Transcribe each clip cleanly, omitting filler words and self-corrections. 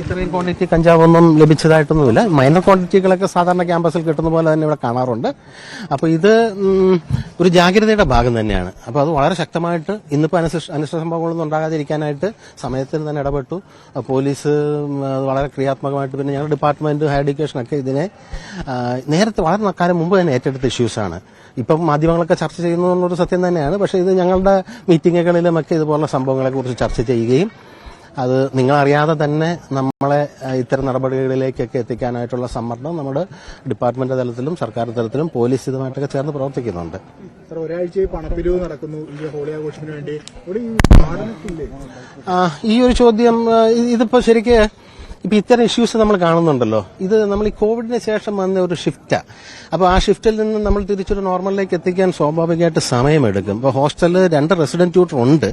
ഇത്രയും quantity കഞ്ചാവൊന്നും ലഭിച്ചതായിട്ടൊന്നുമില്ല. Minor ക്വാണ്ടിറ്റികളൊക്കെ സാധാരണ ക്യാമ്പസിൽ കിട്ടുന്ന പോലെ തന്നെ ഇവിടെ കാണാറുണ്ട്. അപ്പോൾ ഇത് ഒരു ജാഗ്രതയുടെ ഭാഗം തന്നെയാണ്. അപ്പോൾ അത് വളരെ ശക്തമായിട്ട് ഇന്നിപ്പോൾ അനിഷ്ട സംഭവങ്ങളൊന്നും ഉണ്ടാകാതിരിക്കാനായിട്ട് സമയത്തിന് തന്നെ ഇടപെട്ടു. പോലീസ് വളരെ ക്രിയാത്മകമായിട്ട്, പിന്നെ ഞങ്ങളുടെ ഡിപ്പാർട്ട്മെന്റ് ഹയർ എഡ്യൂക്കേഷനൊക്കെ ഇതിനെ നേരത്തെ വളരെ കാലം മുമ്പ് തന്നെ ഏറ്റെടുത്ത ഇഷ്യൂസാണ്. ഇപ്പം മാധ്യമങ്ങളൊക്കെ ചർച്ച ചെയ്യുന്നു എന്നുള്ളൊരു സത്യം തന്നെയാണ്. പക്ഷേ ഇത് ഞങ്ങളുടെ മീറ്റിങ്ങുകളിലുമൊക്കെ ഇതുപോലുള്ള സംഭവങ്ങളെക്കുറിച്ച് ചർച്ച ചെയ്യുകയും അത് നിങ്ങളറിയാതെ തന്നെ നമ്മളെ ഇത്തരം നടപടികളിലേക്കൊക്കെ എത്തിക്കാനായിട്ടുള്ള സമ്മർദ്ദം നമ്മുടെ ഡിപ്പാർട്ട്മെന്റ് തലത്തിലും സർക്കാർ തലത്തിലും പോലീസ് ഇതുമായിട്ടൊക്കെ ചേർന്ന് പ്രവർത്തിക്കുന്നുണ്ട്. ഒരാഴ്ച പണപ്പിരിവ് നടക്കുന്നു ഹോളി ആഘോഷത്തിന് വേണ്ടി. ഈ ഒരു ചോദ്യം ഇതിപ്പോ ശരിക്ക് ഇപ്പൊ ഇത്തരം ഇഷ്യൂസ് നമ്മൾ കാണുന്നുണ്ടല്ലോ. ഇത് നമ്മൾ ഈ കോവിഡിന് ശേഷം വന്ന ഒരു ഷിഫ്റ്റാ. അപ്പോൾ ആ ഷിഫ്റ്റിൽ നിന്ന് നമ്മൾ തിരിച്ചൊരു നോർമലിലേക്ക് എത്തിക്കാൻ സ്വാഭാവികമായിട്ട് സമയമെടുക്കും. ഇപ്പോൾ ഹോസ്റ്റലിൽ 2 റെസിഡന്റ് ട്യൂട്ടർ ഉണ്ട്.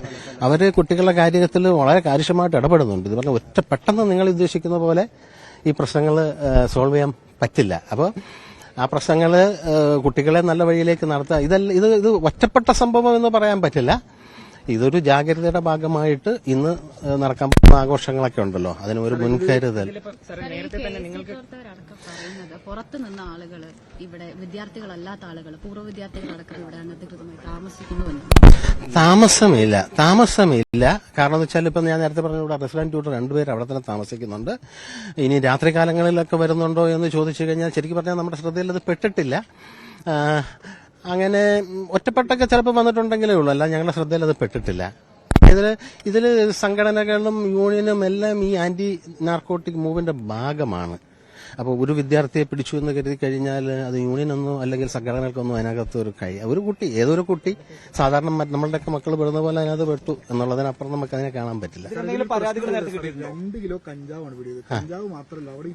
അവർ കുട്ടികളുടെ കാര്യത്തിൽ വളരെ കാര്യക്ഷമമായിട്ട് ഇടപെടുന്നുണ്ട്. ഇത് പറഞ്ഞാൽ പെട്ടെന്ന് നിങ്ങൾ ഉദ്ദേശിക്കുന്ന പോലെ ഈ പ്രശ്നങ്ങൾ സോൾവ് ചെയ്യാൻ പറ്റില്ല. അപ്പോൾ ആ പ്രശ്നങ്ങൾ കുട്ടികളെ നല്ല വഴിയിലേക്ക് നടത്തുക, ഇത് ഒറ്റപ്പെട്ട സംഭവം എന്ന് പറയാൻ പറ്റില്ല. ഇതൊരു ജാഗ്രതയുടെ ഭാഗമായിട്ട് ഇന്ന് നടക്കാൻ പോകുന്ന ആഘോഷങ്ങളൊക്കെ ഉണ്ടല്ലോ, അതിന് ഒരു മുൻകരുതൽ. പുറത്തു നിന്ന ആളുകൾ ഇവിടെ, വിദ്യാർത്ഥികളല്ലാത്ത ആളുകൾ, പൂർവ്വ വിദ്യാർത്ഥികളടക്കം ഇവിടെ അനധികൃതമായി താമസമില്ല. കാരണം എന്ന് വെച്ചാൽ ഇപ്പം ഞാൻ നേരത്തെ പറഞ്ഞ ഇവിടെ റെസിഡന്റ് ട്യൂട്ടർ 2 പേര് അവിടെ തന്നെ താമസിക്കുന്നുണ്ട്. ഇനി രാത്രി കാലങ്ങളിലൊക്കെ വരുന്നുണ്ടോ എന്ന് ചോദിച്ചു കഴിഞ്ഞാൽ ശരിക്കും പറഞ്ഞാൽ നമ്മുടെ ശ്രദ്ധയിൽ അത് പെട്ടിട്ടില്ല. അങ്ങനെ ഒറ്റപ്പെട്ടൊക്കെ ചിലപ്പോൾ വന്നിട്ടുണ്ടെങ്കിലേ ഉള്ളൂ, അല്ല ഞങ്ങളുടെ ശ്രദ്ധയിൽ അത് പെട്ടിട്ടില്ല. ഇതിൽ സംഘടനകളും യൂണിയനും എല്ലാം ഈ ആന്റി നാർക്കോട്ടിക് മൂവിന്റെ ഭാഗമാണ്. അപ്പോൾ ഒരു വിദ്യാർത്ഥിയെ പിടിച്ചു എന്ന് കരുതി കഴിഞ്ഞാൽ അത് യൂണിയനൊന്നും അല്ലെങ്കിൽ സംഘടനകൾക്കൊന്നും അതിനകത്ത് ഒരു കുട്ടി, ഏതൊരു കുട്ടി സാധാരണ നമ്മളുടെയൊക്കെ മക്കൾ പെടുന്ന പോലെ അതിനകത്ത് പെട്ടു എന്നുള്ളതിനപ്പുറം നമുക്ക് അതിനെ കാണാൻ പറ്റില്ല. 2 കിലോ കഞ്ചാവാണ് പിടിയത്. കഞ്ചാവ് മാത്രമല്ല, അവിടെ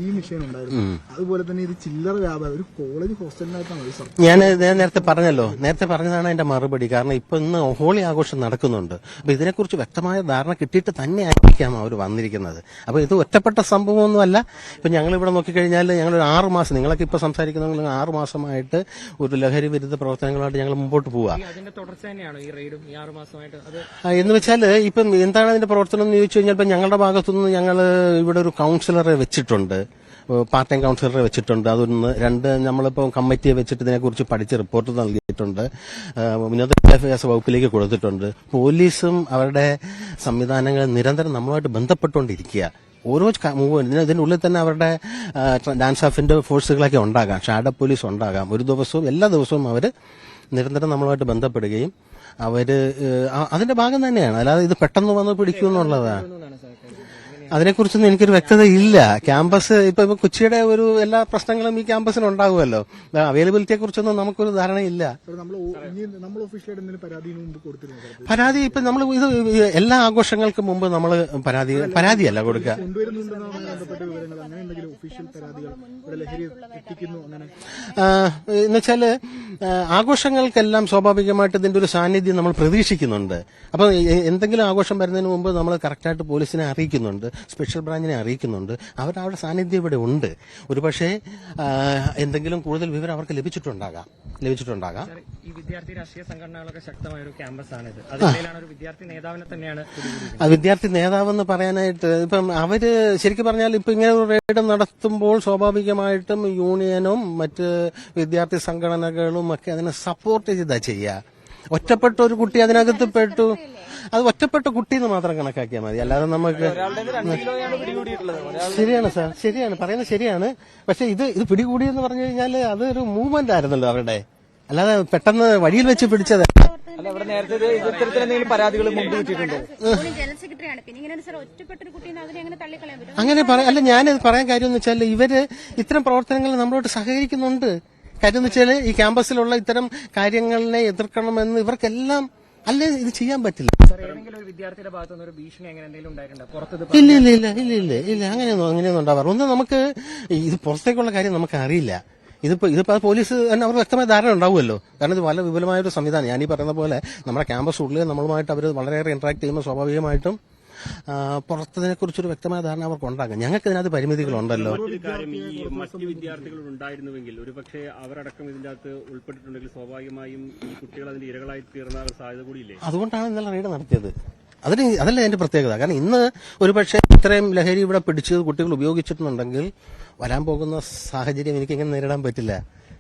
ഈ മിഷൻ ഉണ്ടായിരുന്നു. അതുപോലെ തന്നെ ഇത് ചില്ലറ വ്യാപാരം ഒരു കോളേജ് ഹോസ്റ്റലിനകത്താണ്. ഞാൻ നേരത്തെ പറഞ്ഞതാണ് അതിന്റെ മറുപടി. കാരണം ഇപ്പൊ ഇന്ന് ഹോളി ആഘോഷം നടക്കുന്നുണ്ട്. അപ്പൊ ഇതിനെക്കുറിച്ച് വ്യക്തമായ ധാരണ കിട്ടിയിട്ട് തന്നെ ആയിരിക്കാം അവർ വന്നിരിക്കുന്നത്. അപ്പൊ ഇത് ഒറ്റപ്പെട്ട സംഭവമൊന്നുമല്ല. ഇപ്പൊ ഞങ്ങളിവിടെ നോക്കിക്കഴിഞ്ഞാൽ ഞങ്ങളൊരു 6 മാസം, നിങ്ങളൊക്കെ ഇപ്പൊ സംസാരിക്കുന്ന 6 മാസമായിട്ട് ഒരു ലഹരി വിരുദ്ധ പ്രവർത്തനങ്ങളായിട്ട് ഞങ്ങൾ മുമ്പോട്ട് പോവുക. എന്ന് വെച്ചാൽ ഇപ്പം എന്താണ് അതിന്റെ പ്രവർത്തനം എന്ന് ചോദിച്ചു കഴിഞ്ഞാൽ ഇപ്പം ഞങ്ങളുടെ ഭാഗത്തുനിന്ന് ഞങ്ങൾ ഇവിടെ ഒരു കൌൺസിലറെ വെച്ചിട്ടുണ്ട്, പാർട്ട് ടൈം കൌൺസിലറെ വെച്ചിട്ടുണ്ട്. അതൊന്ന് 2 നമ്മളിപ്പോൾ കമ്മിറ്റിയെ വെച്ചിട്ട് ഇതിനെക്കുറിച്ച് പഠിച്ച് റിപ്പോർട്ട് നൽകിയിട്ടുണ്ട്. ഉന്നത വിദ്യാഭ്യാസ വകുപ്പിലേക്ക് കൊടുത്തിട്ടുണ്ട്. പോലീസും അവരുടെ സംവിധാനങ്ങൾ നിരന്തരം നമ്മളുമായിട്ട് ബന്ധപ്പെട്ടുകൊണ്ടിരിക്കുക. ഓരോ ഇതിനുള്ളിൽ തന്നെ അവരുടെ ഡാൻസ് ഓഫിന്റെ ഫോഴ്സുകളൊക്കെ ഉണ്ടാകാം, ഷാഡോ പോലീസ് ഉണ്ടാകാം. എല്ലാ ദിവസവും അവർ നിരന്തരം നമ്മളുമായിട്ട് ബന്ധപ്പെടുകയും അതിന്റെ ഭാഗം തന്നെയാണ്. അല്ലാതെ ഇത് പെട്ടെന്ന് വന്ന് പിടിക്കുമെന്നുള്ളതാണ്. അതിനെക്കുറിച്ചൊന്നും എനിക്കൊരു വ്യക്തത ഇല്ല. ക്യാമ്പസ് ഇപ്പൊ കൊച്ചിയുടെ എല്ലാ പ്രശ്നങ്ങളും ഈ ക്യാമ്പസിന് ഉണ്ടാകുമല്ലോ. അവൈലബിലിറ്റിയെ കുറിച്ചൊന്നും നമുക്കൊരു ധാരണയില്ല. പരാതി ഇപ്പൊ നമ്മൾ ഇത് എല്ലാ ആഘോഷങ്ങൾക്കും മുമ്പ് നമ്മൾ പരാതിയല്ല കൊടുക്കുക. എന്നുവെച്ചാല് ആഘോഷങ്ങൾക്കെല്ലാം സ്വാഭാവികമായിട്ട് ഇതിന്റെ ഒരു സാന്നിധ്യം നമ്മൾ പ്രതീക്ഷിക്കുന്നുണ്ട്. അപ്പൊ എന്തെങ്കിലും ആഘോഷം വരുന്നതിന് മുമ്പ് നമ്മൾ കറക്റ്റായിട്ട് പോലീസിനെ അറിയിക്കുന്നുണ്ട്, സ്പെഷ്യൽ ബ്രാഞ്ചിനെ അറിയിക്കുന്നുണ്ട്. അവരുടെ സാന്നിധ്യം ഇവിടെ ഉണ്ട്. ഒരുപക്ഷെ എന്തെങ്കിലും കൂടുതൽ വിവരം അവർക്ക് ലഭിച്ചിട്ടുണ്ടാകാം. ഈ വിദ്യാർത്ഥി രാഷ്ട്രീയ സംഘടനകളൊക്കെ ശക്തമായ ഒരു ക്യാമ്പസാണിത്. അതിനിടയിലാണ് ഒരു വിദ്യാർത്ഥി നേതാവിനെ തന്നെയാണ് വിദ്യാർത്ഥി നേതാവെന്ന് പറയാനായിട്ട് ഇപ്പം അവര് ശരിക്കും പറഞ്ഞാൽ ഇപ്പൊ ഇങ്ങനെ ഒരു റെയ്ഡ് നടത്തുമ്പോൾ സ്വാഭാവികമായിട്ടും യൂണിയനും മറ്റ് വിദ്യാർത്ഥി സംഘടനകളും ഒക്കെ അതിനെ സപ്പോർട്ട് ചെയ്താ ചെയ്യുക. ഒറ്റപ്പെട്ട ഒരു കുട്ടി അതിനകത്ത് പെട്ടു, അത് ഒറ്റപ്പെട്ട കുട്ടി എന്ന് മാത്രം കണക്കാക്കിയാൽ മതി. അല്ലാതെ നമുക്ക് ശരിയാണ് സാർ, ശരിയാണ് പറയുന്നത് ശരിയാണ്. പക്ഷെ ഇത് പിടികൂടിയെന്ന് പറഞ്ഞു കഴിഞ്ഞാൽ അതൊരു മൂവ്മെന്റ് ആയിരുന്നല്ലോ അവരുടെ, അല്ലാതെ പെട്ടെന്ന് വഴിയിൽ വെച്ച് പിടിച്ചത്. അങ്ങനെ അല്ല, ഞാനത് പറയാൻ കാര്യം എന്ന് വെച്ചാൽ ഇവര് ഇത്തരം പ്രവർത്തനങ്ങൾ നമ്മളോട് സഹകരിക്കുന്നുണ്ട്. കാര്യം എന്ന് വെച്ചാൽ ഈ ക്യാമ്പസിലുള്ള ഇത്തരം കാര്യങ്ങളെ എതിർക്കണമെന്ന് ഇവർക്കെല്ലാം അല്ലേ ഇത് ചെയ്യാൻ പറ്റില്ല. ഇല്ല അങ്ങനെയൊന്നും ഉണ്ടാവാറ്. ഒന്ന് നമുക്ക് ഇത് പുറത്തേക്കുള്ള കാര്യം നമുക്ക് അറിയില്ല. ഇതിപ്പോ പോലീസ് തന്നെ അവർ വ്യക്തമായ ധാരണ ഉണ്ടാവുമല്ലോ. കാരണം ഇത് വളരെ വിപുലമായ ഒരു സംവിധാനം. ഞാനീ പറയുന്ന പോലെ നമ്മുടെ ക്യാമ്പസ് ഉള്ളിൽ നമ്മളുമായിട്ട് അവർ വളരെയേറെ ഇന്ററാക്ട് ചെയ്യുമ്പോൾ സ്വാഭാവികമായിട്ടും പുറത്തതിനെ കുറിച്ചൊരു വ്യക്തമായ ധാരണ അവർക്ക് ഉണ്ടാകും. ഞങ്ങൾക്ക് ഇതിനകത്ത് പരിമിതികളുണ്ടല്ലോ. മറ്റ് വിദ്യാർത്ഥികൾ ഉണ്ടായിരുന്നുവെങ്കിൽ ഒരുപക്ഷെ അവരടക്കം ഇതിന്റെ അകത്ത് ഉൾപ്പെട്ടിട്ടുണ്ടെങ്കിൽ സ്വാഭാവികമായും ഈ കുട്ടികൾ അതിന്റെ ഇരകളായി തീർന്ന സാധ്യത കൂടിയില്ലേ? അതുകൊണ്ടാണ് ഇന്നലെ റെയ്ഡ് നടത്തിയത്. അതല്ല അതിന്റെ പ്രത്യേകത. കാരണം ഇന്ന് ഒരുപക്ഷെ ഇത്രയും ലഹരി ഇവിടെ പിടിച്ച് കുട്ടികൾ ഉപയോഗിച്ചിട്ടുണ്ടെങ്കിൽ വരാൻ പോകുന്ന സാഹചര്യം എനിക്ക് ഇങ്ങനെ നേരിടാൻ പറ്റില്ല.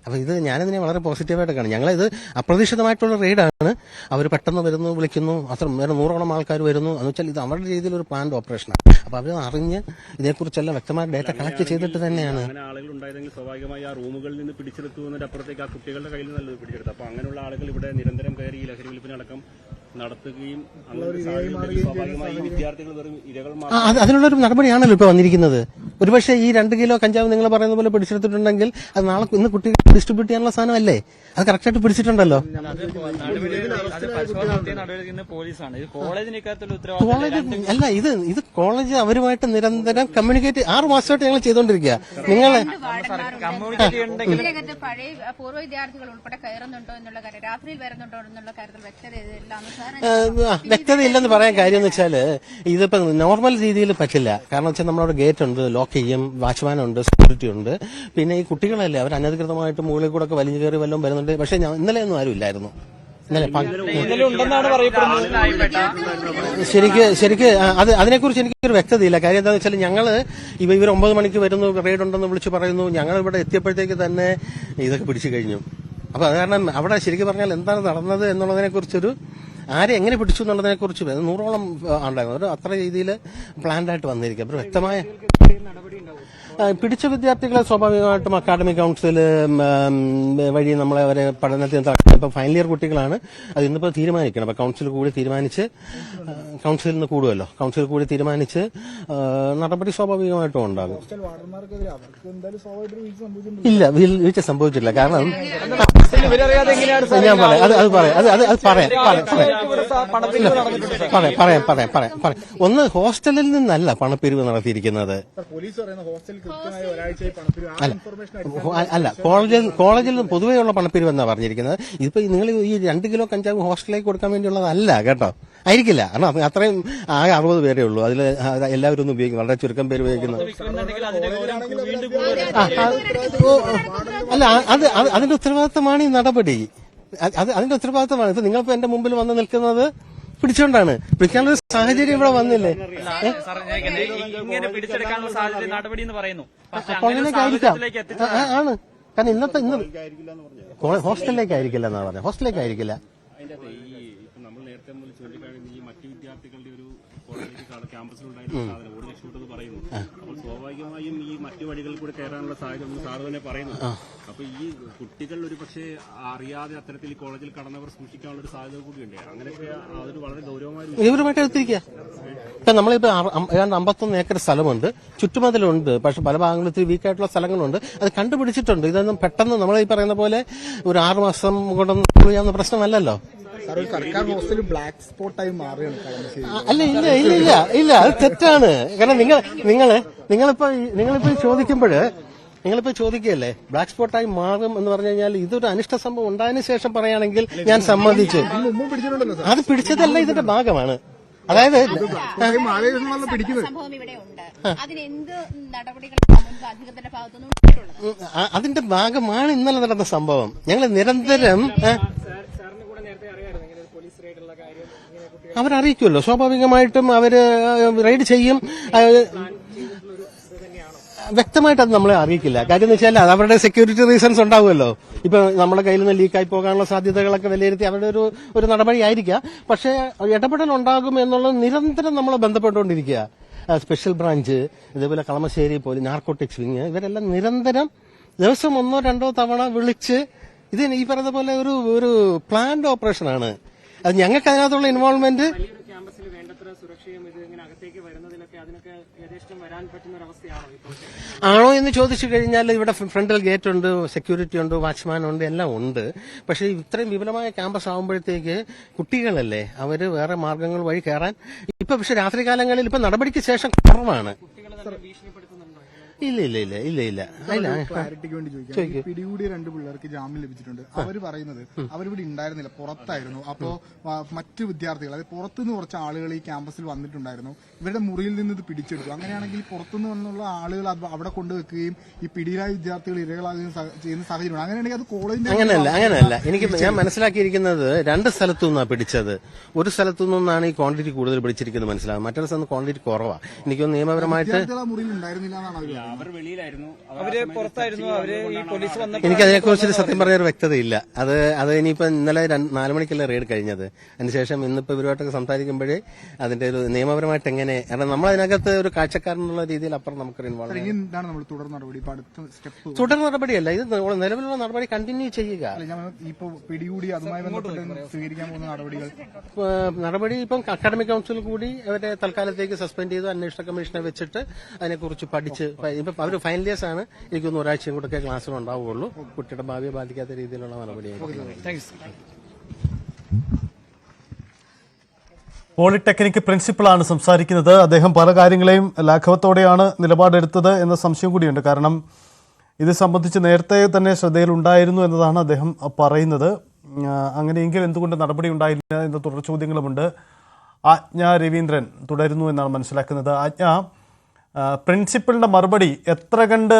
അപ്പൊ ഇത് ഞാനിതിനെ വളരെ പോസിറ്റീവായിട്ട് കാണും. ഞങ്ങളിത് അപ്രതീക്ഷിതമായിട്ടുള്ള റെയ്ഡാണ്. അവർ പെട്ടെന്ന് വരുന്നു, വിളിക്കുന്നു, അത്ര വേറെ 100ഓളം ആൾക്കാർ വരുന്നു എന്ന് വെച്ചാൽ ഇത് അവരുടെ രീതിയിൽ ഒരു പ്ലാൻഡ് ഓപ്പറേഷനാണ്. അപ്പൊ അവർ അറിഞ്ഞ് ഇതിനെക്കുറിച്ചെല്ലാം വ്യക്തമായ ഡേറ്റ കളക്ട് ചെയ്തിട്ട് തന്നെയാണ്. അങ്ങനെ ആളുകൾ ഉണ്ടായതെങ്കിൽ സ്വാഭാവികമായി ആ റൂമുകളിൽ നിന്ന് പിടിച്ചെടുക്കുന്നതിന്റെ അപ്പുറത്തേക്ക് ആ കുട്ടികളുടെ കയ്യിൽ നിന്ന് നല്ലത് പിടിച്ചെടുത്തു. അപ്പൊ അങ്ങനെയുള്ള ആളുകൾ ഇവിടെ നിരന്തരം കയറി ഈ ലഹരി വിൽപ്പനടക്കം നടത്തുകയും സ്വാഭാവികമായി വിദ്യാർത്ഥികൾ വെറും ഇരകൾ അതിനുള്ളൊരു നടപടിയാണല്ലോ ഇപ്പൊ വന്നിരിക്കുന്നത്. ഒരുപക്ഷെ ഈ 2 കിലോ കഞ്ചാവ് നിങ്ങൾ പറയുന്ന പോലെ പിടിച്ചെടുത്തിട്ടുണ്ടെങ്കിൽ അത് നാളെ ഇന്ന് കുട്ടികൾ ഡിസ്ട്രിബ്യൂട്ട് ചെയ്യാനുള്ള സാധനമല്ലേ? അത് കറക്റ്റായിട്ട് പിടിച്ചിട്ടുണ്ടല്ലോ. കോളേജ് അല്ല, ഇത് കോളേജ് അവരുമായിട്ട് നിരന്തരം കമ്മ്യൂണിക്കേറ്റ് 6 മാസമായിട്ട് ഞങ്ങൾ ചെയ്തോണ്ടിരിക്കുക. നിങ്ങളെ ഇതിനകത്ത് പഴയ പൂർവ്വ വിദ്യാർത്ഥികൾ ഉൾപ്പെടെ കയറുന്നുണ്ടോ എന്നുള്ള കാര്യം, രാത്രിയിൽ വരുന്നുണ്ടോ എന്നുള്ള കാര്യത്തിൽ വ്യക്തതയില്ലെന്ന് പറയാൻ കാര്യം എന്ന് വെച്ചാല് ഇതിപ്പോ നോർമൽ രീതിയിൽ പറ്റില്ല. കാരണം വെച്ചാൽ നമ്മളവിടെ ഗേറ്റ് ഉണ്ട്, ലോക്ക് ചെയ്യും, വാച്ച്മാൻ ഉണ്ട്, സെക്യൂരിറ്റി ഉണ്ട്. പിന്നെ ഈ കുട്ടികളല്ലേ, അവർ അനധികൃതമായിട്ട് മുകളിൽ കൂടെ ഒക്കെ വലിഞ്ഞു കയറി വല്ലതും വരുന്നുണ്ട്. പക്ഷെ ഇന്നലെ ഒന്നും ആരും ഇല്ലായിരുന്നു. ശരിക്ക് അതിനെക്കുറിച്ച് എനിക്കൊരു വ്യക്തതയില്ല. കാര്യം എന്താണെന്ന് വെച്ചാൽ ഞങ്ങള് ഇവർ 9 മണിക്ക് വരുന്നു, റെയ്ഡ് ഉണ്ടെന്ന് വിളിച്ച് പറയുന്നു. ഞങ്ങൾ ഇവിടെ എത്തിയപ്പോഴത്തേക്ക് തന്നെ ഇതൊക്കെ പിടിച്ചു കഴിഞ്ഞു. അപ്പൊ അത് കാരണം അവിടെ ശരിക്കും പറഞ്ഞാൽ എന്താണ് നടന്നത് എന്നുള്ളതിനെ കുറിച്ചൊരു ആരെ എങ്ങനെ പിടിച്ചു എന്നുള്ളതിനെ കുറിച്ച് 100ഓളം ഉണ്ടായിരുന്നു. ഒരു അത്ര രീതിയിൽ പ്ലാൻഡ് ആയിട്ട് വന്നിരിക്കും. അപ്പോൾ വ്യക്തമായ പിടിച്ച വിദ്യാർത്ഥികളെ സ്വാഭാവികമായിട്ടും അക്കാഡമിക് കൗൺസിൽ വഴി നമ്മളെ അവരെ പഠനത്തിന് ഇപ്പൊ ഫൈനൽ ഇയർ കുട്ടികളാണ്. അത് ഇന്നിപ്പോ തീരുമാനിക്കണം. അപ്പൊ കൗൺസിൽ കൂടി തീരുമാനിച്ച് കൗൺസിലിൽ നിന്ന് കൂടുമല്ലോ, കൗൺസിൽ കൂടി തീരുമാനിച്ച് നടപടി സ്വാഭാവികമായിട്ടും ഉണ്ടാകും. ഇല്ല, വീഴ്ച സംഭവിച്ചിട്ടില്ല. കാരണം ഞാൻ പറയാം. ഒന്ന് ഹോസ്റ്റലിൽ നിന്നല്ല പണപ്പിരിവ് നടത്തിയിരിക്കുന്നത്. അല്ല, കോളേജിൽ പൊതുവെയുള്ള പണപ്പിരിവ് എന്നാ പറഞ്ഞിരിക്കുന്നത്. ഇതിപ്പോ നിങ്ങൾ ഈ 2 കിലോ കഞ്ചാവ് ഹോസ്റ്റലിലേക്ക് കൊടുക്കാൻ വേണ്ടിയുള്ളതല്ല കേട്ടോ, ആയിരിക്കില്ല. കാരണം അത്രയും ആകെ 60 പേരേ ഉള്ളൂ. അതിൽ എല്ലാവരും ഒന്നും ഉപയോഗിക്കും, വളരെ ചുരുക്കം പേര് ഉപയോഗിക്കുന്നത്. അല്ല, അതിന്റെ ഉത്തരവാദിത്തമാണ് ഈ നടപടി. അതിന്റെ ഉത്തരവാദിത്തമാണ്. ഇത് നിങ്ങളിപ്പോ എന്റെ മുമ്പിൽ വന്ന് നിൽക്കുന്നത് പിടിച്ചോണ്ടാണ്. പിടിക്കാനുള്ള സാഹചര്യം ഇവിടെ വന്നില്ലേ? അപ്പൊ അങ്ങനെയൊക്കെ ആയിരിക്കാം. ആണ്. കാരണം ഇന്ന് ഹോസ്റ്റലിലേക്ക് ആയിരിക്കില്ല എന്നാ പറഞ്ഞത്. ഹോസ്റ്റലിലേക്ക് ആയിരിക്കില്ല. നമ്മൾ നേരത്തെ ചൂണ്ടിക്കാണിക്കുന്ന ഈ മറ്റു വിദ്യാർത്ഥികളുടെ ഒരു കോളേജിൽ ക്യാമ്പസിലുണ്ടായിരുന്ന സാധനം ഓടി രക്ഷപ്പെട്ടെന്ന് പറയുന്നു. അപ്പോൾ സ്വാഭാവികമായും ഈ മറ്റു വഴികളിൽ കൂടെ കയറാനുള്ള സാഹചര്യം സാറ് തന്നെ പറയുന്നു. അപ്പൊ ഈ കുട്ടികൾ ഒരു പക്ഷേ അറിയാതെ അത്തരത്തിൽ ഈ കോളേജിൽ കടന്നവർ സൂക്ഷിക്കാനുള്ള ഒരു സാധ്യത കൂടിയുണ്ട്. അങ്ങനെയൊക്കെ അതൊരു വളരെ ഗൗരവമായിട്ട് എടുത്തിരിക്കുക. ഇപ്പൊ നമ്മളിപ്പോ 51 ഏക്കർ സ്ഥലമുണ്ട്, ചുറ്റുമതിലുണ്ട്. പക്ഷെ പല ഭാഗങ്ങളിൽ ഇത്തിരി വീക്കായിട്ടുള്ള സ്ഥലങ്ങളുണ്ട്. അത് കണ്ടുപിടിച്ചിട്ടുണ്ട്. ഇതൊന്നും പെട്ടെന്ന് നമ്മൾ ഈ പറയുന്ന പോലെ ഒരു 6 മാസം കൊണ്ടൊന്നും ചെയ്യാവുന്ന പ്രശ്നമല്ലല്ലോ. സർക്കാർ ഹോസ്റ്റൽ ബ്ലാക്ക് സ്പോട്ടായി മാറുകയാണ്. അല്ല, ഇല്ല, അത് തെറ്റാണ്. കാരണം നിങ്ങളിപ്പോ ചോദിക്കുകയല്ലേ ബ്ലാക്ക് സ്പോട്ടായി മാറും എന്ന് പറഞ്ഞു കഴിഞ്ഞാൽ ഇതൊരു അനിഷ്ട സംഭവം ഉണ്ടായതിനു ശേഷം പറയുകയാണെങ്കിൽ ഞാൻ സമ്മതിച്ചു. അത് പിടിച്ചതല്ല, ഇതിന്റെ ഭാഗമാണ്. അതായത് സംഭവം ഇവിടെ ഉണ്ട്. അതിനെന്ത് നടപടികൾ അധികൃതരുടെ ഭാഗത്തുനിന്നും അതിന്റെ ഭാഗമാണ് ഇന്നലെ നടന്ന സംഭവം. ഞങ്ങൾ നിരന്തരം അവരറിയിക്കുമല്ലോ. സ്വാഭാവികമായിട്ടും അവര് റെയ്ഡ് ചെയ്യും. വ്യക്തമായിട്ട് അത് നമ്മളെ അറിയിക്കില്ല. കാര്യം എന്ന് വെച്ചാൽ അവരുടെ സെക്യൂരിറ്റി റീസൺസ് ഉണ്ടാവുമല്ലോ. ഇപ്പൊ നമ്മുടെ കയ്യിൽ നിന്ന് ലീക്കായി പോകാനുള്ള സാധ്യതകളൊക്കെ വിലയിരുത്തി അവരുടെ ഒരു നടപടി ആയിരിക്കാം. പക്ഷേ ഇടപെടൽ ഉണ്ടാകും എന്നുള്ളത് നിരന്തരം നമ്മളെ ബന്ധപ്പെട്ടുകൊണ്ടിരിക്കുക. സ്പെഷ്യൽ ബ്രാഞ്ച്, ഇതേപോലെ കളമശ്ശേരി പോലീസ്, നാർക്കോട്ടിക്സ് വിങ്, ഇവരെല്ലാം നിരന്തരം ദിവസം 1-2 തവണ വിളിച്ച് ഇത് ഈ പറയുന്ന പോലെ ഒരു പ്ലാൻഡ് ഓപ്പറേഷനാണ്. അത് ഞങ്ങൾക്ക് അതിനകത്തുള്ള ഇൻവോൾവ്മെന്റ് ക്യാമ്പസിൽ വേണ്ടത്ര സുരക്ഷയും ഇത് ഇങ്ങനെ അകത്തേക്ക് വരുന്നതിലൊക്കെ അതിനൊക്കെ യഥേഷ്ടം വരാൻ പറ്റുന്ന ഒരു അവസ്ഥയാണോ ആണോ എന്ന് ചോദിച്ചു കഴിഞ്ഞാൽ ഇവിടെ ഫ്രണ്ടിൽ ഗേറ്റ് ഉണ്ട്, സെക്യൂരിറ്റി ഉണ്ട്, വാച്ച്മാൻ ഉണ്ട്, എല്ലാം ഉണ്ട്. പക്ഷേ ഇത്രയും വിപുലമായ ക്യാമ്പസ് ആകുമ്പോഴത്തേക്ക് കുട്ടികളല്ലേ, അവര് വേറെ മാർഗങ്ങൾ വഴി കയറാൻ പക്ഷെ രാത്രികാലങ്ങളിൽ ഇപ്പൊ നടപടിക്ക് ശേഷം കുറവാണ്. ഇല്ല ക്ലാരിറ്റിക്ക് വേണ്ടി ചോദിക്കാം. ഈ പിടികൂടിയ 2 പിള്ളേർക്ക് ജാമ്യം ലഭിച്ചിട്ടുണ്ട്. അവർ പറയുന്നത് അവരിവിടെ ഉണ്ടായിരുന്നില്ല, പുറത്തായിരുന്നു. അപ്പോ മറ്റു വിദ്യാർത്ഥികൾ, അതായത് പുറത്തുനിന്ന് കുറച്ച് ആളുകൾ ഈ ക്യാമ്പസിൽ വന്നിട്ടുണ്ടായിരുന്നു. ഇവരുടെ മുറിയിൽ നിന്ന് ഇത് പിടിച്ചെടുത്തു. അങ്ങനെയാണെങ്കിൽ പുറത്തുനിന്ന് വന്നുള്ള ആളുകൾ അവിടെ കൊണ്ടുവെക്കുകയും ഈ പിടിയിലായ വിദ്യാർത്ഥികൾ ഇരകളാകുകയും ചെയ്യുന്ന സാഹചര്യമാണ്. അങ്ങനെയാണെങ്കിൽ അത് കോളേജിന്റെ അങ്ങനെയല്ല. എനിക്ക് ഞാൻ മനസ്സിലാക്കിയിരിക്കുന്നത് 2 സ്ഥലത്തു നിന്നാണ് പിടിച്ചത്. ഒരു സ്ഥലത്തു നിന്നാണ് ഈ ക്വാണ്ടിറ്റി കൂടുതൽ പിടിച്ചിരിക്കുന്നത് മനസ്സിലാകും. മറ്റൊരു സ്ഥലത്ത് ക്വാണ്ടിറ്റി കുറവാണ്. എനിക്ക് നിയമപരമായിട്ട് മുറിയിൽ ഉണ്ടായിരുന്നില്ല എന്നാണ് അവർ വെളിയിലായിരുന്നു, അവര് പുറത്തായിരുന്നു. അവര് ഈ പോലീസ് വന്ന എനിക്ക് അതിനെക്കുറിച്ച് സത്യം പറഞ്ഞ ഒരു വ്യക്തതയില്ല. അത് ഇനിയിപ്പോ ഇന്നലെ 4 മണിക്കല്ലേ റെയ്ഡ് കഴിഞ്ഞത്. അതിനുശേഷം ഇന്നിപ്പോ ഇവരുമായിട്ടൊക്കെ സംസാരിക്കുമ്പോഴേ അതിന്റെ ഒരു നിയമപരമായിട്ട് എങ്ങനെ, കാരണം നമ്മൾ അതിനകത്ത് ഒരു കാഴ്ചക്കാരനുള്ള രീതിയിൽ അപ്പുറം നമുക്ക് ഇൻവോൾവ് ചെയ്യാം. എന്താണ് നമ്മൾ തുടർ നടപടി? അടുത്ത സ്റ്റെപ്പ് തുടർ നടപടിയല്ല, ഇത് നിലവിലുള്ള നടപടി കണ്ടിന്യൂ ചെയ്യുക. ഇപ്പൊ പിടികൂടി അതുമായി ബന്ധപ്പെട്ട് സ്വീകരിക്കാൻ പോകുന്ന നടപടി ഇപ്പം അക്കാഡമിക് കൌൺസിൽ കൂടി അവരെ തൽക്കാലത്തേക്ക് സസ്പെൻഡ് ചെയ്തു. അന്വേഷണ കമ്മീഷനെ വെച്ചിട്ട് അതിനെക്കുറിച്ച് പഠിച്ച് ഇപ്പം അവർ ഫൈനൽ ഇയേഴ്സ് ആണ്. എനിക്കൊന്ന് ഒരാഴ്ചയും കൂടെ ക്ലാസ്സിൽ ഉണ്ടാവുകയുള്ളൂ. കുട്ടിയുടെ ഭാവിയെ ബാധിക്കാത്ത രീതിയിലുള്ള നടപടിയായിരിക്കും. പോളിടെക്നിക് പ്രിൻസിപ്പളാണ് സംസാരിക്കുന്നത്. അദ്ദേഹം പല കാര്യങ്ങളെയും ലാഘവത്തോടെയാണ് നിലപാടെടുത്തത് എന്ന സംശയം കൂടിയുണ്ട്. കാരണം ഇത് സംബന്ധിച്ച് നേരത്തെ തന്നെ ശ്രദ്ധയിലുണ്ടായിരുന്നു എന്നതാണ് അദ്ദേഹം പറയുന്നത്. അങ്ങനെയെങ്കിൽ എന്തുകൊണ്ട് നടപടി ഉണ്ടായില്ല എന്ന തുടർ ചോദ്യങ്ങളുമുണ്ട്. ആജ്ഞ രവീന്ദ്രൻ തുടരുന്നു എന്നാണ് മനസ്സിലാക്കുന്നത്. ആജ്ഞ, പ്രിൻസിപ്പലിന്റെ മറുപടി എത്ര കണ്ട്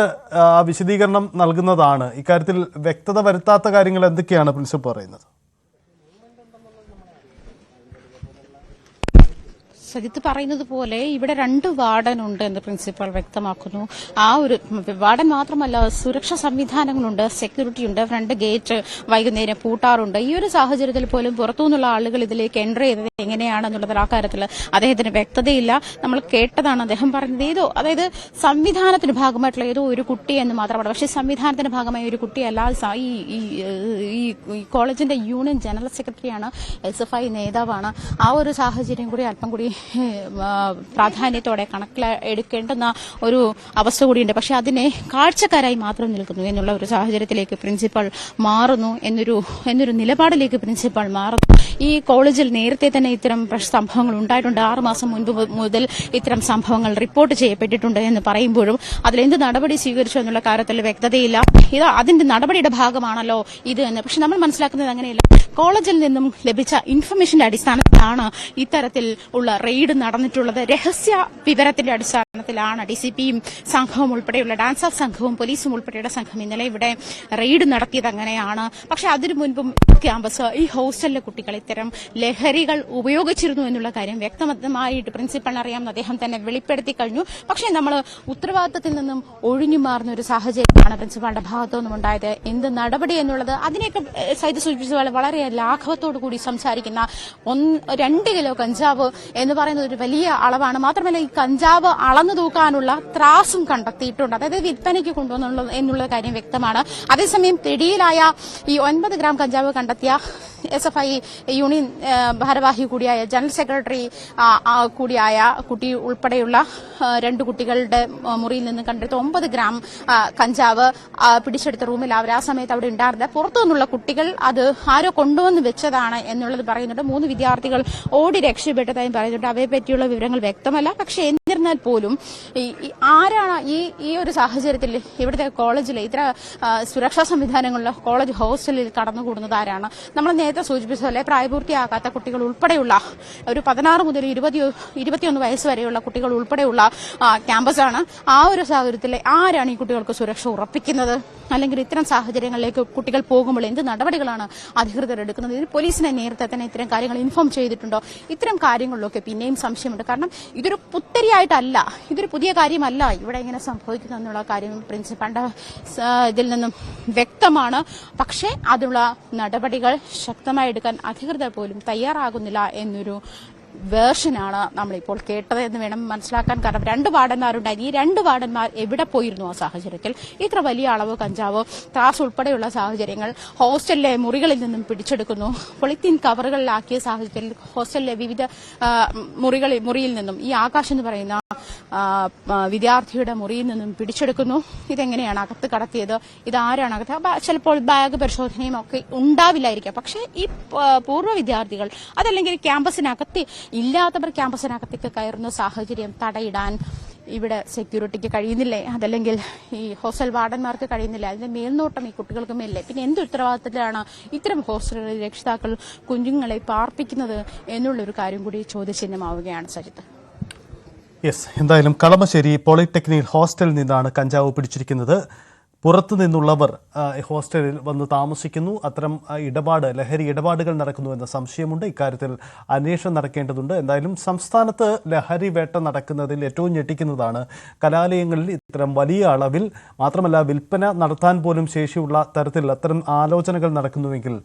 വിശദീകരണം നൽകുന്നതാണ്? ഇക്കാര്യത്തിൽ വ്യക്തത വരുത്താത്ത കാര്യങ്ങൾ എന്തൊക്കെയാണ് പ്രിൻസിപ്പൽ പറയുന്നത്? സജിത്ത് പറയുന്നത് പോലെ ഇവിടെ 2 വാർഡനുണ്ട് എന്ന് പ്രിൻസിപ്പൽ വ്യക്തമാക്കുന്നു. ആ ഒരു വാർഡൻ മാത്രമല്ല, സുരക്ഷാ സംവിധാനങ്ങളുണ്ട്, സെക്യൂരിറ്റി ഉണ്ട്, ഫ്രണ്ട് ഗേറ്റ് വൈകുന്നേരം പൂട്ടാറുണ്ട്. ഈ ഒരു സാഹചര്യത്തിൽ പോലും പുറത്തുനിന്നുള്ള ആളുകൾ ഇതിലേക്ക് എൻ്റർ ചെയ്തത് എങ്ങനെയാണെന്നുള്ളത് ആ കാര്യത്തിൽ അദ്ദേഹത്തിന് വ്യക്തതയില്ല. നമ്മൾ കേട്ടതാണ് അദ്ദേഹം പറഞ്ഞത്. അതായത് സംവിധാനത്തിന്റെ ഭാഗമായിട്ടുള്ള ഏതോ ഒരു കുട്ടി എന്ന് മാത്രമാണ്. പക്ഷേ സംവിധാനത്തിന്റെ ഭാഗമായ ഒരു കുട്ടിയല്ല. ഈ കോളേജിന്റെ യൂണിയൻ ജനറൽ സെക്രട്ടറിയാണ്, SFI നേതാവാണ്. ആ ഒരു സാഹചര്യം കൂടി അല്പം കൂടി പ്രാധാന്യത്തോടെ കണക്കിൽ എടുക്കേണ്ടുന്ന ഒരു അവസ്ഥ കൂടിയുണ്ട്. പക്ഷെ അതിനെ കാഴ്ചക്കാരായി മാത്രം നിൽക്കുന്നു എന്നുള്ള ഒരു സാഹചര്യത്തിലേക്ക് പ്രിൻസിപ്പൽ മാറുന്നു, എന്നൊരു നിലപാടിലേക്ക് പ്രിൻസിപ്പൽ മാറുന്നു. ഈ കോളേജിൽ നേരത്തെ തന്നെ ഇത്തരം സംഭവങ്ങൾ ഉണ്ടായിട്ടുണ്ട്. 6 മാസം മുൻപ് മുതൽ ഇത്തരം സംഭവങ്ങൾ റിപ്പോർട്ട് ചെയ്യപ്പെട്ടിട്ടുണ്ട് എന്ന് പറയുമ്പോഴും അതിലെന്ത് നടപടി സ്വീകരിച്ചു എന്നുള്ള കാര്യത്തിൽ വ്യക്തതയില്ല. ഇത് അതിന്റെ നടപടിയുടെ ഭാഗമാണല്ലോ ഇത് എന്ന്. പക്ഷെ നമ്മൾ മനസ്സിലാക്കുന്നത് അങ്ങനെയല്ല. കോളേജിൽ നിന്നും ലഭിച്ച ഇൻഫർമേഷന്റെ അടിസ്ഥാനത്തിലാണ് ഇത്തരത്തിൽ ഉള്ള റെയ്ഡ് നടന്നിട്ടുള്ളത്. രഹസ്യ വിവരത്തിന്റെ അടിസ്ഥാനത്തിലാണ് DCPയും സംഘവും ഉൾപ്പെടെയുള്ള ഡാൻസ് ഓഫ് സംഘവും പോലീസും ഉൾപ്പെടെയുള്ള സംഘം ഇന്നലെ ഇവിടെ റെയ്ഡ് നടത്തിയത് അങ്ങനെയാണ്. പക്ഷെ അതിനു മുൻപും ക്യാമ്പസ്, ഈ ഹോസ്റ്റലിലെ കുട്ടികൾ ഇത്തരം ലഹരികൾ ഉപയോഗിച്ചിരുന്നു എന്നുള്ള കാര്യം വ്യക്തമായിട്ട് പ്രിൻസിപ്പളിന് അറിയാമെന്ന് അദ്ദേഹം തന്നെ വെളിപ്പെടുത്തി കഴിഞ്ഞു. പക്ഷേ നമ്മൾ ഉത്തരവാദിത്തത്തിൽ നിന്നും ഒഴിഞ്ഞു മാറുന്ന ഒരു സാഹചര്യമാണ് പ്രിൻസിപ്പാളുടെ ഭാഗത്തു നിന്നും ഉണ്ടായത്. എന്ത് നടപടി എന്നുള്ളത് അതിനെയൊക്കെ സൈത് സൂചിപ്പിച്ച പോലെ വളരെ ലാഘവത്തോടു കൂടി സംസാരിക്കുന്ന 2 കിലോ കഞ്ചാവ് എന്ന് പറയുന്നത് ഒരു വലിയ അളവാണ്. മാത്രമല്ല ഈ കഞ്ചാവ് അളന്നു തൂക്കാനുള്ള ത്രാസും കണ്ടെത്തിയിട്ടുണ്ട്. അതായത് വിൽപ്പനയ്ക്ക് കൊണ്ടുവന്നുള്ള എന്നുള്ള കാര്യം വ്യക്തമാണ്. അതേസമയം പിടിയിലായ ഈ 9 ഗ്രാം കഞ്ചാവ് കണ്ടെത്തിയ SFI യൂണിയൻ ഭാരവാഹി കൂടിയായ ജനറൽ സെക്രട്ടറി കൂടിയായ കുട്ടി ഉൾപ്പെടെയുള്ള 2 കുട്ടികളുടെ മുറിയിൽ നിന്ന് കണ്ടെടുത്ത 9 ഗ്രാം കഞ്ചാവ് പിടിച്ചെടുത്ത റൂമിൽ അവർ ആ സമയത്ത് അവിടെ ഉണ്ടായിരുന്നില്ല. പുറത്തു നിന്നുള്ള കുട്ടികൾ അത് ആരോ കൊണ്ടുവന്ന് വെച്ചതാണ് എന്നുള്ളത് പറയുന്നുണ്ട്. 3 വിദ്യാർത്ഥികൾ ഓടി രക്ഷപ്പെട്ടതായും പറയുന്നുണ്ട്. അവയെ പറ്റിയുള്ള വിവരങ്ങൾ വ്യക്തമല്ല. പക്ഷെ എന്നിരുന്നാൽ പോലും ആരാണ് ഈ ഒരു സാഹചര്യത്തിൽ ഇവിടുത്തെ കോളേജിൽ ഇത്ര സുരക്ഷാ സംവിധാനങ്ങളുള്ള കോളേജ് ഹോസ്റ്റലിൽ കടന്നുകൂടുന്നത് ആരാണ്? നമ്മൾ നേരത്തെ സൂചിപ്പിച്ച പോലെ പ്രായപൂർത്തിയാകാത്ത കുട്ടികൾ ഉൾപ്പെടെയുള്ള ഒരു 16 മുതൽ 21 വയസ്സ് വരെയുള്ള കുട്ടികൾ ഉൾപ്പെടെയുള്ള ക്യാമ്പസാണ്. ആ ഒരു സാഹചര്യത്തിൽ ആരാണ് ഈ കുട്ടികൾക്ക് സുരക്ഷ ഉറപ്പിക്കുന്നത്? അല്ലെങ്കിൽ ഇത്തരം സാഹചര്യങ്ങളിലേക്ക് കുട്ടികൾ പോകുമ്പോൾ എന്ത് നടപടികളാണ് അധികൃതർ എടുക്കുന്നത്? ഇതിന് പോലീസിനെ നേരത്തെ തന്നെ ഇത്തരം കാര്യങ്ങൾ ഇൻഫോം ചെയ്തിട്ടുണ്ടോ? ഇത്തരം കാര്യങ്ങളിലൊക്കെ പിന്നെയും സംശയമുണ്ട്. കാരണം ഇതൊരു പുത്തരിയായിട്ടല്ല, ഇതൊരു പുതിയ കാര്യമല്ല ഇവിടെ ഇങ്ങനെ സംഭവിക്കുന്നു എന്നുള്ള കാര്യം പ്രിൻസിപ്പാളിന്റെ ഇതിൽ നിന്നും വ്യക്തമാണ്. പക്ഷേ അതിനുള്ള നടപടികൾ ശക്തമായി എടുക്കാൻ അധികൃതർ പോലും തയ്യാറാകുന്നില്ല എന്നൊരു വേർഷനാണ് നമ്മളിപ്പോൾ കേട്ടത് എന്ന് വേണം മനസ്സിലാക്കാൻ. കാരണം 2 വാർഡന്മാരുണ്ടായിരുന്നു. ഈ 2 വാർഡന്മാർ എവിടെ പോയിരുന്നു ആ സാഹചര്യത്തിൽ? ഇത്ര വലിയ അളവ് കഞ്ചാവ്, ത്രാസ് ഉൾപ്പെടെയുള്ള സാഹചര്യങ്ങൾ ഹോസ്റ്റലിലെ മുറികളിൽ നിന്നും പിടിച്ചെടുക്കുന്നു. പൊളിത്തീൻ കവറുകളിലാക്കിയ സാഹചര്യത്തിൽ ഹോസ്റ്റലിലെ വിവിധ മുറിയിൽ നിന്നും ഈ ആകാശ് എന്ന് പറയുന്ന വിദ്യാർത്ഥിയുടെ മുറിയിൽ നിന്നും പിടിച്ചെടുക്കുന്നു. ഇതെങ്ങനെയാണ് അകത്ത് കടത്തിയത്? ഇതാരാണ് അകത്ത്? ചിലപ്പോൾ ബാഗ് പരിശോധനയും ഒക്കെ ഉണ്ടാവില്ലായിരിക്കാം. പക്ഷേ ഈ പൂർവ്വ വിദ്യാർത്ഥികൾ അതല്ലെങ്കിൽ ക്യാമ്പസിനകത്ത് ഇല്ലാത്തവർ ക്യാമ്പസിനകത്തേക്ക് കയറുന്ന സാഹചര്യം തടയിടാൻ ഇവിടെ സെക്യൂരിറ്റിക്ക് കഴിയുന്നില്ലേ, അതല്ലെങ്കിൽ ഈ ഹോസ്റ്റൽ വാർഡന്മാർക്ക് കഴിയുന്നില്ല, അതിന്റെ മേൽനോട്ടം ഈ കുട്ടികൾക്ക് മേലില്ലേ, പിന്നെ എന്ത് ഉത്തരവാദിത്തത്തിലാണ് ഇത്തരം ഹോസ്റ്റലുകളിൽ രക്ഷിതാക്കൾ കുഞ്ഞുങ്ങളെ പാർപ്പിക്കുന്നത് എന്നുള്ളൊരു കാര്യം കൂടി ചോദ്യചിഹ്നമാവുകയാണ് സജിത്ത്. യെസ്, എന്തായാലും കളമശ്ശേരി പോളിടെക്നിക് ഹോസ്റ്റലിൽ നിന്നാണ് കഞ്ചാവ് പിടിച്ചിരിക്കുന്നത്. പുറത്തു നിന്നുള്ളവർ ഹോസ്റ്റലിൽ വന്ന് താമസിക്കുന്നു, അത്തരം ലഹരി ഇടപാടുകൾ നടക്കുന്നു എന്ന സംശയമുണ്ട്. ഇക്കാര്യത്തിൽ അന്വേഷണം നടക്കേണ്ടതുണ്ട്. എന്തായാലും സംസ്ഥാനത്ത് ലഹരി വേട്ട നടക്കുന്നതിൽ ഏറ്റവും ഞെട്ടിക്കുന്നതാണ് കലാലയങ്ങളിൽ ഇത്തരം വലിയ അളവിൽ, മാത്രമല്ല വിൽപ്പന നടത്താൻ പോലും ശേഷിയുള്ള തരത്തിൽ അത്തരം ആലോചനകൾ നടക്കുന്നുവെങ്കിൽ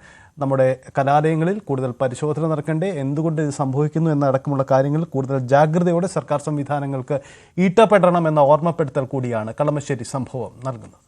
നമ്മുടെ കലാലയങ്ങളിൽ കൂടുതൽ പരിശോധന നടക്കണ്ടേ, എന്തുകൊണ്ട് ഇത് സംഭവിക്കുന്നു എന്നടക്കമുള്ള കാര്യങ്ങൾ കൂടുതൽ ജാഗ്രതയോടെ സർക്കാർ സംവിധാനങ്ങൾക്ക് ഈട്ടപ്പെടണമെന്ന ഓർമ്മപ്പെടുത്തൽ കൂടിയാണ് കളമശ്ശേരി സംഭവം നൽകുന്നത്.